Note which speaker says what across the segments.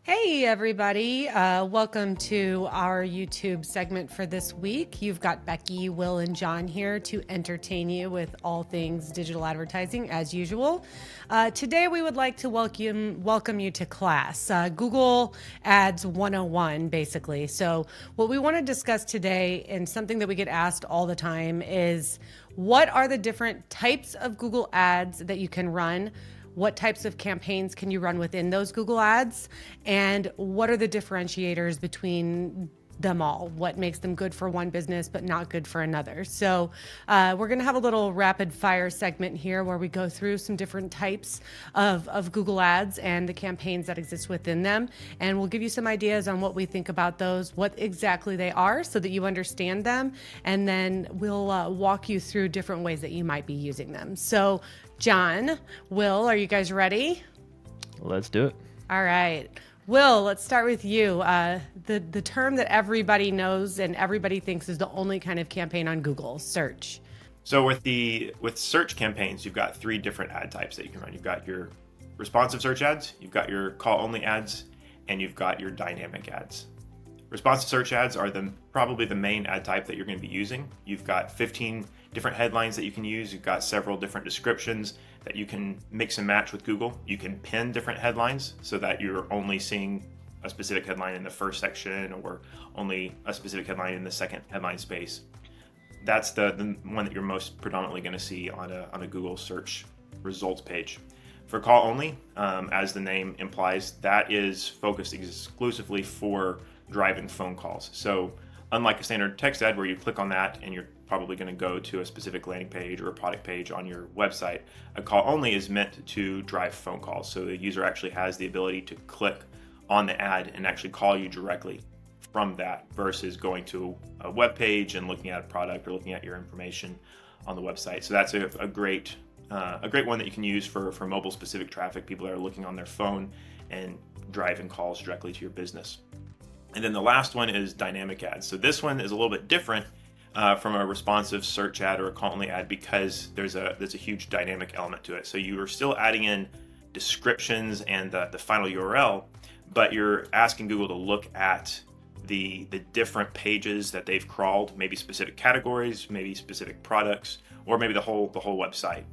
Speaker 1: Hey, everybody. Welcome to our YouTube segment for this week. You've got Becky, Will, and John here to entertain you with all things digital advertising as usual. Today, we would like to welcome you to class, Google Ads 101, basically. So what we want to discuss today, and something that we get asked all the time, is what are the different types of Google Ads that you can run? What types of campaigns can you run within those Google Ads? And what are the differentiators between them all? What makes them good for one business but not good for another? So we're going to have a little rapid fire segment here where we go through some different types of Google Ads and the campaigns that exist within them. And we'll give you some ideas on what we think about those, what exactly they are so that you understand them. And then we'll walk you through different ways that you might be using them. So John, Will, are you guys ready?
Speaker 2: Let's do it.
Speaker 1: All right. Will, let's start with you. The term that everybody knows and everybody thinks is the only kind of campaign on Google, search.
Speaker 3: So with search campaigns, you've got three different ad types that you can run. You've got your responsive search ads, you've got your call-only ads, and you've got your dynamic ads. Responsive search ads are probably the main ad type that you're going to be using. You've got 15 different headlines that you can use. You've got several different descriptions that you can mix and match with Google. You can pin different headlines so that you're only seeing a specific headline in the first section or only a specific headline in the second headline space. That's the one that you're most predominantly going to see on a Google search results page. For call only, as the name implies, that is focused exclusively for drive-in phone calls. So unlike a standard text ad where you click on that and you're probably going to go to a specific landing page or a product page on your website, a call only is meant to drive phone calls. So the user actually has the ability to click on the ad and actually call you directly from that versus going to a web page and looking at a product or looking at your information on the website. So that's a great one that you can use for mobile specific traffic, people that are looking on their phone and driving calls directly to your business. And then the last one is dynamic ads. So this one is a little bit different from a responsive search ad or a call-only ad because there's a huge dynamic element to it. So you are still adding in descriptions and the final URL, but you're asking Google to look at the different pages that they've crawled, maybe specific categories, maybe specific products, or maybe the whole website.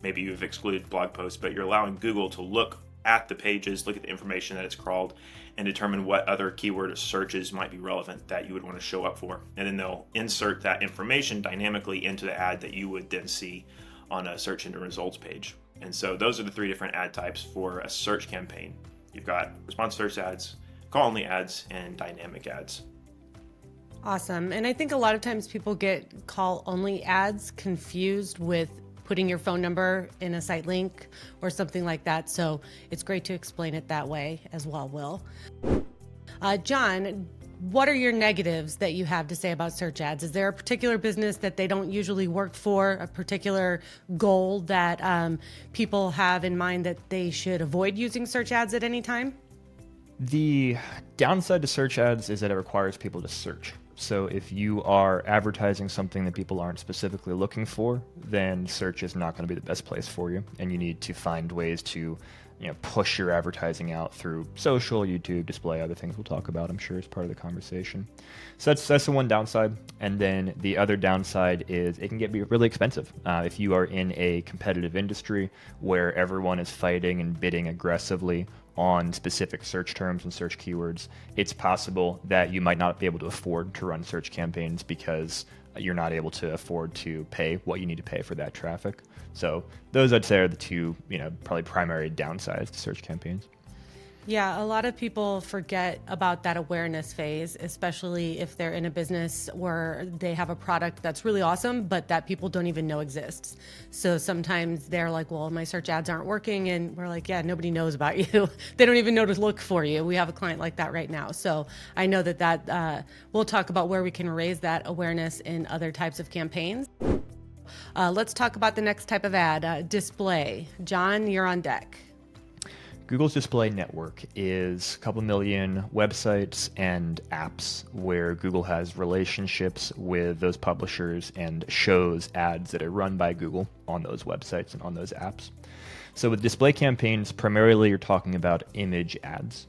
Speaker 3: Maybe you've excluded blog posts, but you're allowing Google to look at the pages, look at the information that it's crawled, and determine what other keyword searches might be relevant that you would want to show up for. And then they'll insert that information dynamically into the ad that you would then see on a search engine results page. And so those are the three different ad types for a search campaign. You've got responsive search ads, call-only ads, and dynamic ads.
Speaker 1: Awesome. And I think a lot of times people get call-only ads confused with putting your phone number in a site link or something like that. So it's great to explain it that way as well, Will. John, what are your negatives that you have to say about search ads? Is there a particular business that they don't usually work for, a particular goal that people have in mind that they should avoid using search ads at any time?
Speaker 2: The downside to search ads is that it requires people to search. So if you are advertising something that people aren't specifically looking for, then search is not going to be the best place for you. And you need to find ways to, push your advertising out through social, YouTube, display, other things we'll talk about, I'm sure, as part of the conversation. So that's the one downside. And then the other downside is it can be really expensive. If you are in a competitive industry where everyone is fighting and bidding aggressively on specific search terms and search keywords, it's possible that you might not be able to afford to run search campaigns because you're not able to afford to pay what you need to pay for that traffic. So those, I'd say, are the two, probably primary downsides to search campaigns.
Speaker 1: Yeah, a lot of people forget about that awareness phase, especially if they're in a business where they have a product that's really awesome, but that people don't even know exists. So sometimes they're like, well, my search ads aren't working. And we're like, yeah, nobody knows about you. They don't even know to look for you. We have a client like that right now. So I know that we'll talk about where we can raise that awareness in other types of campaigns. Let's talk about the next type of ad, display. John, you're on deck.
Speaker 2: Google's display network is a couple million websites and apps where Google has relationships with those publishers and shows ads that are run by Google on those websites and on those apps. So with display campaigns, primarily you're talking about image ads.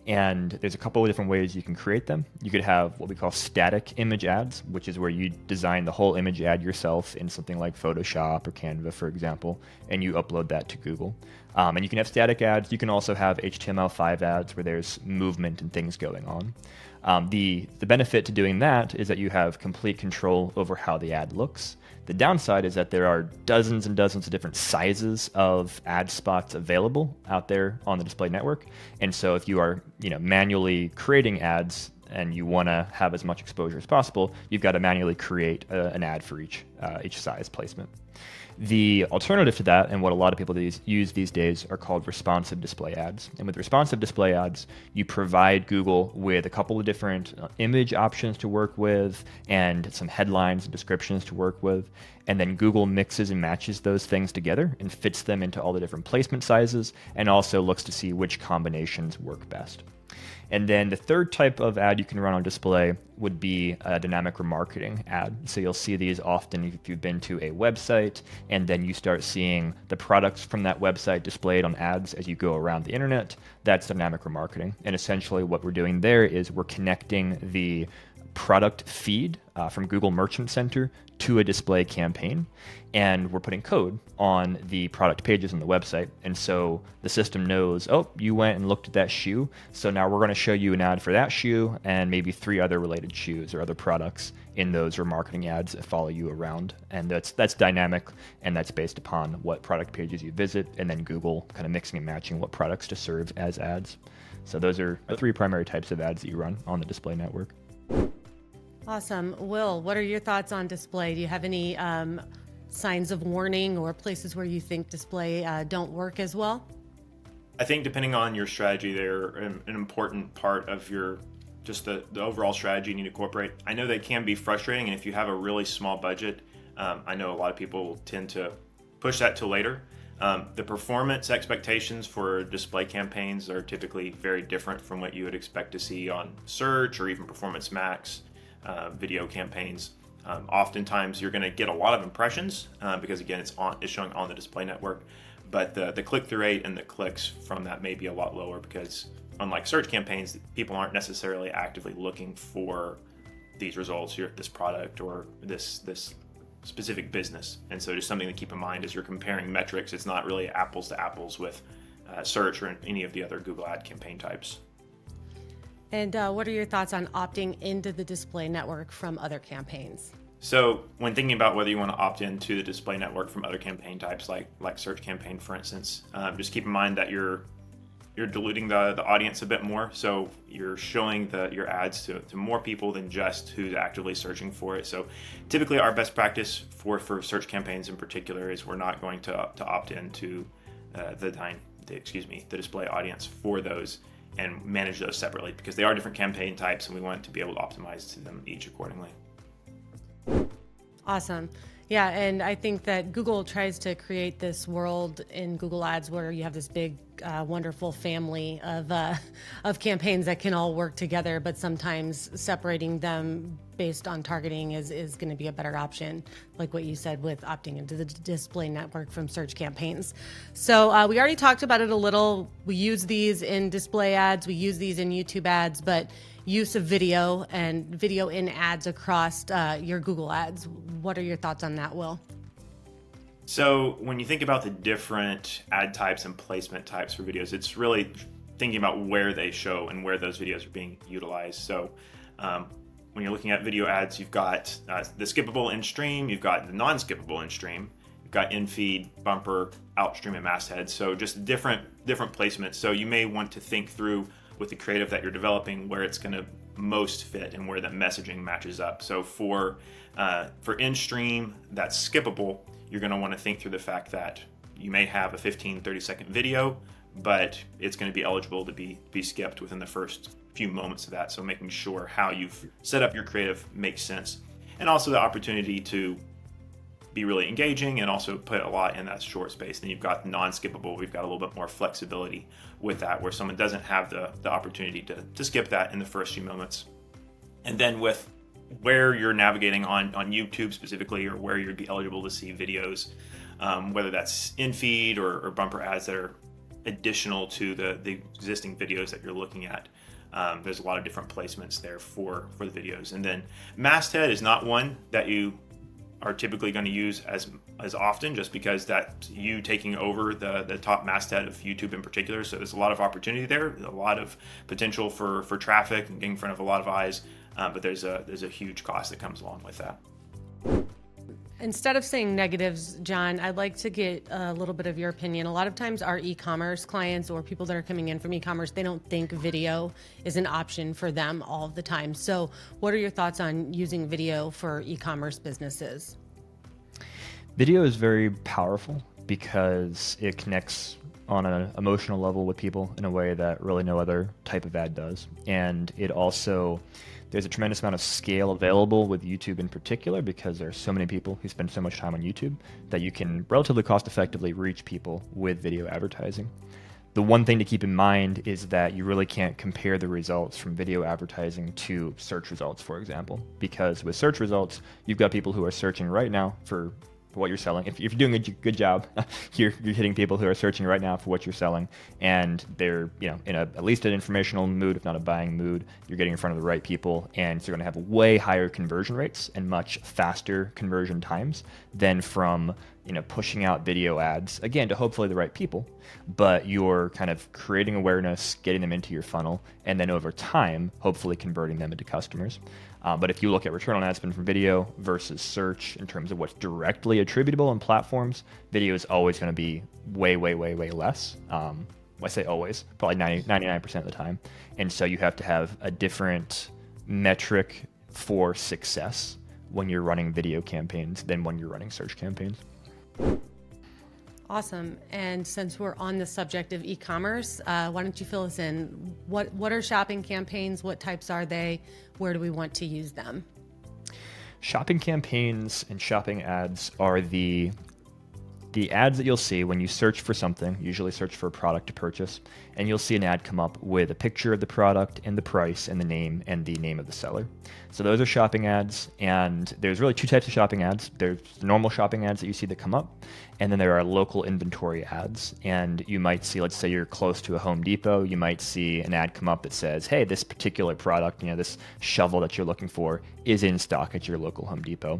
Speaker 2: And there's a couple of different ways you can create them. You could have what we call static image ads, which is where you design the whole image ad yourself in something like Photoshop or Canva, for example, and you upload that to Google. And you can have static ads. You can also have HTML5 ads where there's movement and things going on. The benefit to doing that is that you have complete control over how the ad looks. The downside is that there are dozens and dozens of different sizes of ad spots available out there on the display network. And so if you are, manually creating ads and you want to have as much exposure as possible, you've got to manually create an ad for each size placement. The alternative to that, and what a lot of people use these days, are called responsive display ads. And with responsive display ads, you provide Google with a couple of different image options to work with and some headlines and descriptions to work with. And then Google mixes and matches those things together and fits them into all the different placement sizes and also looks to see which combinations work best. And then the third type of ad you can run on display would be a dynamic remarketing ad. So you'll see these often if you've been to a website and then you start seeing the products from that website displayed on ads as you go around the internet. That's dynamic remarketing. And essentially what we're doing there is we're connecting the product feed from Google Merchant Center to a display campaign, and we're putting code on the product pages on the website. And so the system knows, oh, you went and looked at that shoe, so now we're going to show you an ad for that shoe and maybe 3 other related shoes or other products in those remarketing ads that follow you around. And that's dynamic, and that's based upon what product pages you visit, and then Google kind of mixing and matching what products to serve as ads. So those are the 3 primary types of ads that you run on the display network.
Speaker 1: Awesome. Will, what are your thoughts on display? Do you have any signs of warning or places where you think display don't work as well?
Speaker 3: I think depending on your strategy, they're an important part of your the overall strategy you need to incorporate. I know they can be frustrating, and if you have a really small budget, I know a lot of people tend to push that till later. The performance expectations for display campaigns are typically very different from what you would expect to see on search or even Performance Max video campaigns. Oftentimes you're going to get a lot of impressions because again it's showing on the display network, but the click-through rate and the clicks from that may be a lot lower because unlike search campaigns, people aren't necessarily actively looking for these results here, this product or this specific business. And so just something to keep in mind as you're comparing metrics, it's not really apples to apples with search or any of the other Google ad campaign types.
Speaker 1: And what are your thoughts on opting into the display network from other campaigns?
Speaker 3: So when thinking about whether you want to opt into the display network from other campaign types, like search campaign, for instance, just keep in mind that you're diluting the audience a bit more. So you're showing your ads to more people than just who's actively searching for it. So typically our best practice for search campaigns in particular is we're not going to opt into the display audience for those and manage those separately because they are different campaign types and we want to be able to optimize to them each accordingly.
Speaker 1: Awesome. Yeah, and I think that Google tries to create this world in Google Ads where you have this big, wonderful family of campaigns that can all work together, but sometimes separating them based on targeting is going to be a better option, like what you said with opting into the display network from search campaigns. So we already talked about it a little. We use these in display ads, we use these in YouTube ads, but use of video and video in ads across your Google ads. What are your thoughts on that, Will?
Speaker 3: So when you think about the different ad types and placement types for videos, it's really thinking about where they show and where those videos are being utilized. So when you're looking at video ads, you've got the skippable in-stream, you've got the non-skippable in-stream, you've got in-feed, bumper, outstream, and masthead. So just different placements. So you may want to think through with the creative that you're developing where it's going to most fit and where that messaging matches up. So for in-stream that's skippable, you're going to want to think through the fact that you may have a 15-30 second video, but it's going to be eligible to be skipped within the first few moments of that. So making sure how you've set up your creative makes sense. And also the opportunity to be really engaging and also put a lot in that short space. Then you've got non-skippable. We've got a little bit more flexibility with that where someone doesn't have the opportunity to skip that in the first few moments. And then with where you're navigating on YouTube specifically or where you'd be eligible to see videos, whether that's in feed or bumper ads that are additional to the existing videos that you're looking at. There's a lot of different placements there for the videos. And then masthead is not one that you are typically going to use as often, just because that's you taking over the top masthead of YouTube in particular. So there's a lot of opportunity there, a lot of potential for traffic and getting in front of a lot of eyes, but there's a huge cost that comes along with that.
Speaker 1: Instead of saying negatives, John, I'd like to get a little bit of your opinion. A lot of times our e-commerce clients or people that are coming in from e-commerce, they don't think video is an option for them all of the time. So what are your thoughts on using video for e-commerce businesses?
Speaker 2: Video is very powerful because it connects on an emotional level with people in a way that really no other type of ad does. And it also, there's a tremendous amount of scale available with YouTube in particular, because there are so many people who spend so much time on YouTube that you can relatively cost effectively reach people with video advertising. The one thing to keep in mind is that you really can't compare the results from video advertising to search results, for example, because with search results, you've got people who are searching right now for what you're selling. If you're doing a good job, you're hitting people who are searching right now for what you're selling, and they're in at least an informational mood, if not a buying mood. You're getting in front of the right people, and so you're going to have way higher conversion rates and much faster conversion times than from pushing out video ads, again, to hopefully the right people, but you're kind of creating awareness, getting them into your funnel, and then over time, hopefully converting them into customers. But if you look at return on ad spend from video versus search in terms of what's directly attributable in platforms, video is always going to be way, way, way, way less. I say always, probably 99% of the time. And so you have to have a different metric for success when you're running video campaigns than when you're running search campaigns.
Speaker 1: Awesome. And since we're on the subject of e-commerce, why don't you fill us in? What are shopping campaigns? What types are they? Where do we want to use them?
Speaker 2: Shopping campaigns and shopping ads are the ads that you'll see when you search for something, usually search for a product to purchase, and you'll see an ad come up with a picture of the product and the price and the name of the seller. So those are shopping ads, and there's really two types of shopping ads. There's normal shopping ads that you see that come up, and then there are local inventory ads. And you might see, let's say you're close to a Home Depot, you might see an ad come up that says, hey, this particular product, this shovel that you're looking for is in stock at your local Home Depot.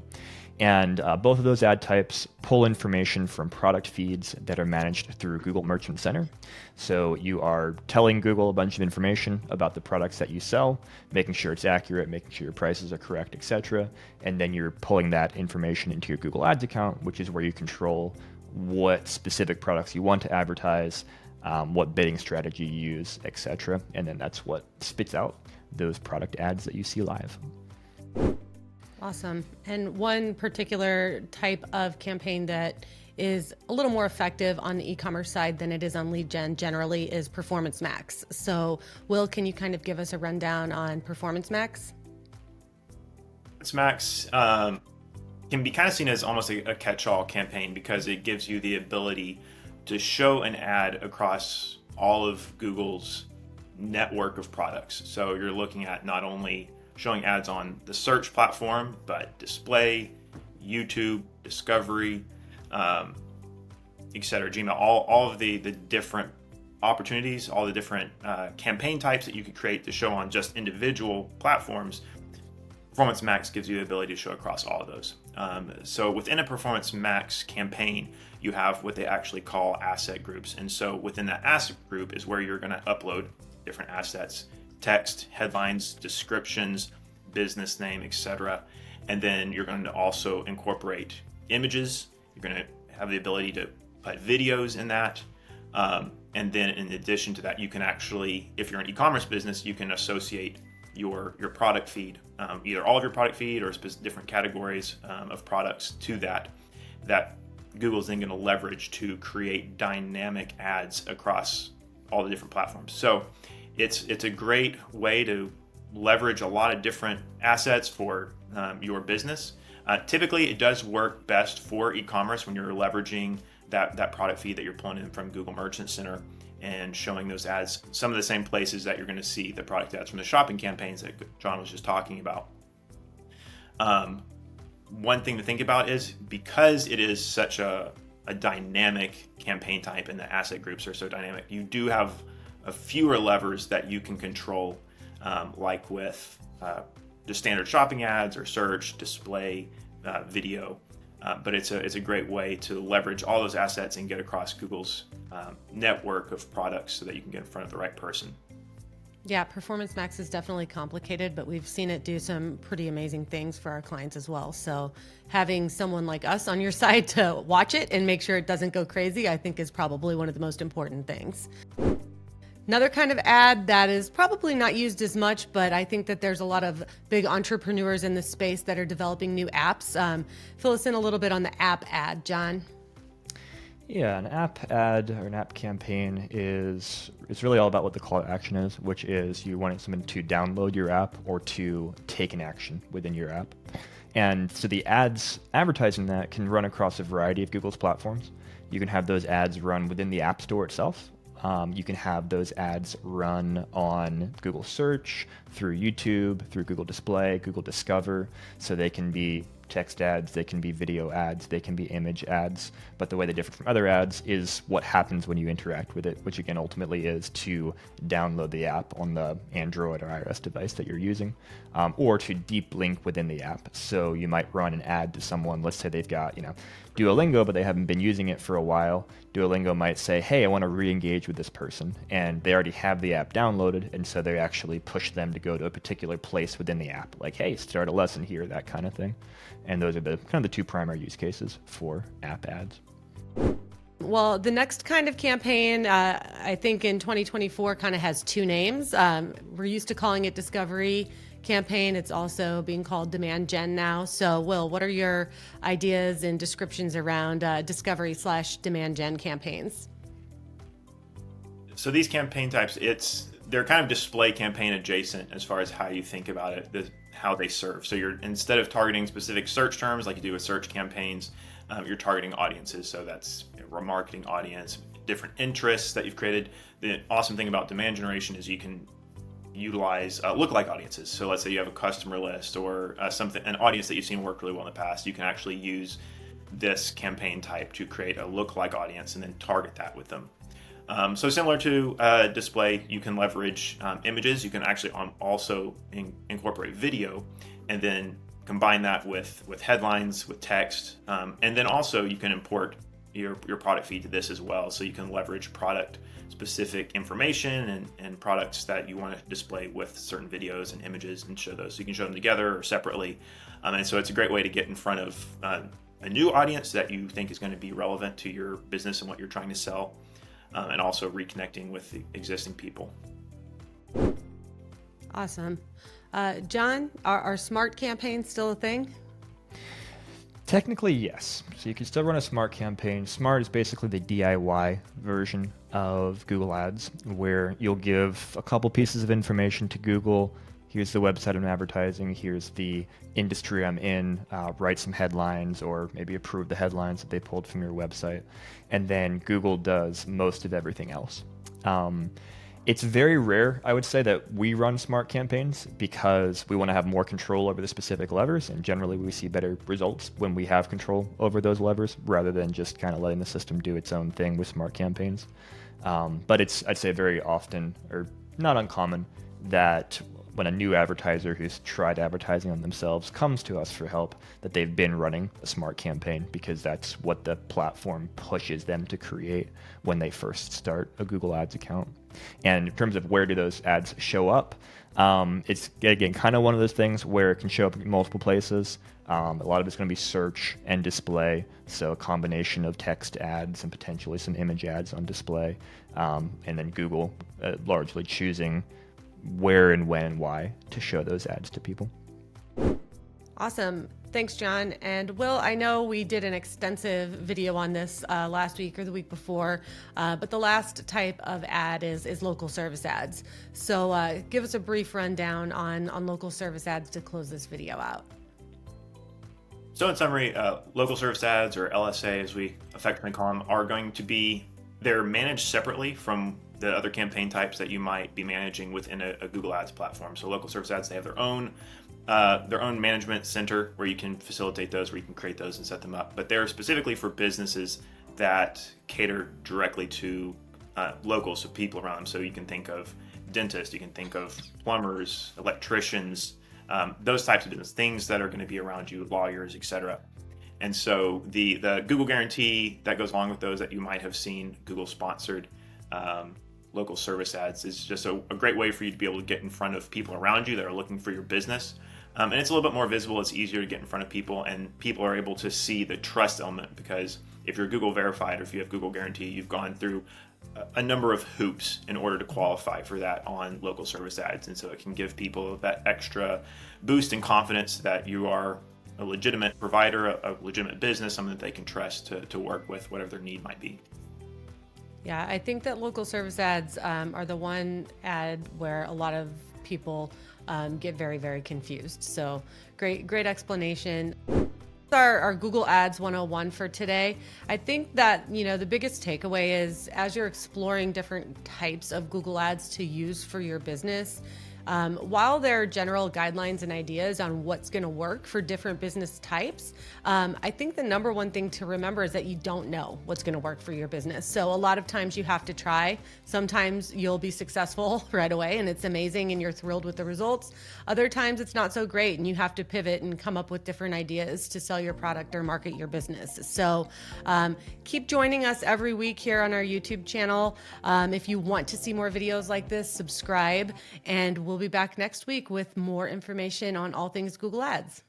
Speaker 2: And both of those ad types pull information from product feeds that are managed through Google Merchant Center. So you are telling Google a bunch of information about the products that you sell, making sure it's accurate, making sure your prices are correct, etc. And then you're pulling that information into your Google Ads account, which is where you control what specific products you want to advertise, what bidding strategy you use, etc. And then that's what spits out those product ads that you see live.
Speaker 1: Awesome. And one particular type of campaign that is a little more effective on the e-commerce side than it is on lead gen generally is Performance Max. So Will, can you kind of give us a rundown on Performance Max?
Speaker 3: Performance Max can be kind of seen as almost a catch-all campaign, because it gives you the ability to show an ad across all of Google's network of products. So you're looking at not only showing ads on the search platform, but display, YouTube, discovery, etc., Gmail, all of the different opportunities, all the different campaign types that you could create to show on just individual platforms. Performance Max gives you the ability to show across all of those. So within a Performance Max campaign, you have what they actually call asset groups. And so within that asset group is where you're going to upload different assets: text, headlines, descriptions, business name, etc. And then you're going to also incorporate images. You're going to have the ability to put videos in that. And then in addition to that, you can actually, if you're an e-commerce business, you can associate your product feed, either all of your product feed or different categories of products to that Google's then going to leverage to create dynamic ads across all the different platforms. So it's a great way to leverage a lot of different assets for your business. Typically, it does work best for e-commerce when you're leveraging that product feed that you're pulling in from Google Merchant Center and showing those ads some of the same places that you're going to see the product ads from the shopping campaigns that John was just talking about. One thing to think about is, because it is such a a dynamic campaign type, and the asset groups are so dynamic, you do have a fewer levers that you can control, like with just standard shopping ads or search, display, video. But it's a great way to leverage all those assets and get across Google's network of products so that you can get in front of the right person.
Speaker 1: Yeah, Performance Max is definitely complicated, but we've seen it do some pretty amazing things for our clients as well. So having someone like us on your side to watch it and make sure it doesn't go crazy, I think is probably one of the most important things. Another kind of ad that is probably not used as much, but I think that there's a lot of big entrepreneurs in this space that are developing new apps. Fill us in a little bit on the app ad, John.
Speaker 2: Yeah, an app ad or an app campaign it's really all about what the call to action is, which is you wanting someone to download your app or to take an action within your app. And so the ads advertising that can run across a variety of Google's platforms. You can have those ads run within the App Store itself. You can have those ads run on Google Search, through YouTube, through Google Display, Google Discover. So they can be text ads, they can be video ads, they can be image ads. But the way they differ from other ads is what happens when you interact with it, which again ultimately is to download the app on the Android or iOS device that you're using, or to deep link within the app. So you might run an ad to someone, let's say they've got, Duolingo, but they haven't been using it for a while. Duolingo might say, hey, I want to re-engage with this person. And they already have the app downloaded, and so they actually push them to go to a particular place within the app, like, hey, start a lesson here, that kind of thing. And those are the two primary use cases for app ads.
Speaker 1: Well, the next kind of campaign, I think in 2024 kind of has two names. We're used to calling it Discovery campaign. It's also being called Demand Gen now. So, Will, what are your ideas and descriptions around Discovery/Demand Gen campaigns?
Speaker 3: So these campaign types, they're kind of display campaign adjacent as far as how you think about it, how they serve. So you're, instead of targeting specific search terms like you do with search campaigns, you're targeting audiences. So that's remarketing audience, different interests that you've created. The awesome thing about demand generation is you can utilize lookalike audiences. So let's say you have a customer list or an audience that you've seen work really well in the past. You can actually use this campaign type to create a lookalike audience and then target that with them. So similar to display, you can leverage images. You can actually also incorporate video, and then combine that with headlines, with text, and then also you can import your product feed to this as well. So you can leverage product specific information and products that you want to display with certain videos and images and show those. So you can show them together or separately. And so it's a great way to get in front of a new audience that you think is going to be relevant to your business and what you're trying to sell. And also reconnecting with the existing people.
Speaker 1: Awesome. John, are smart campaigns still a thing?
Speaker 2: Technically, yes. So you can still run a smart campaign. Smart is basically the DIY version of Google Ads, where you'll give a couple pieces of information to Google. Here's the website I'm advertising. Here's the industry I'm in. Write some headlines or maybe approve the headlines that they pulled from your website. And then Google does most of everything else. It's very rare, I would say, that we run smart campaigns because we want to have more control over the specific levers. And generally, we see better results when we have control over those levers rather than just kind of letting the system do its own thing with smart campaigns. But it's, I'd say, very often or not uncommon that when a new advertiser who's tried advertising on themselves comes to us for help, that they've been running a smart campaign because that's what the platform pushes them to create when they first start a Google Ads account. And in terms of where do those ads show up, it's, again, kind of one of those things where it can show up in multiple places. A lot of it's going to be search and display, so a combination of text ads and potentially some image ads on display, and then Google largely choosing where and when and why to show those ads to people.
Speaker 1: Awesome. Thanks, John. And Will, I know we did an extensive video on this last week or the week before, but the last type of ad is local service ads. So give us a brief rundown on local service ads to close this video out.
Speaker 3: So in summary, local service ads, or LSA as we affectionately call them, are going to be, they're managed separately from the other campaign types that you might be managing within a Google Ads platform. So local service ads, they have their own management center where you can facilitate those, where you can create those and set them up. But they're specifically for businesses that cater directly to locals, so people around them. So you can think of dentists, you can think of plumbers, electricians, those types of business, things that are going to be around you, lawyers, etc. And so the Google guarantee that goes along with those that you might have seen, Google sponsored local service ads, is just a great way for you to be able to get in front of people around you that are looking for your business. And it's a little bit more visible. It's easier to get in front of people, and people are able to see the trust element, because if you're Google verified or if you have Google guarantee, you've gone through a number of hoops in order to qualify for that on local service ads. And so it can give people that extra boost in confidence that you are a legitimate provider, a legitimate business, something that they can trust to work with, whatever their need might be.
Speaker 1: Yeah, I think that local service ads are the one ad where a lot of people get very, very confused. So great explanation. Our Google Ads 101 for today. I think that, the biggest takeaway is, as you're exploring different types of Google Ads to use for your business, while there are general guidelines and ideas on what's going to work for different business types, I think the number one thing to remember is that you don't know what's going to work for your business. So a lot of times you have to try. Sometimes you'll be successful right away and it's amazing and you're thrilled with the results. Other times it's not so great and you have to pivot and come up with different ideas to sell your product or market your business. So keep joining us every week here on our YouTube channel. If you want to see more videos like this, subscribe, and we'll be back next week with more information on all things Google Ads.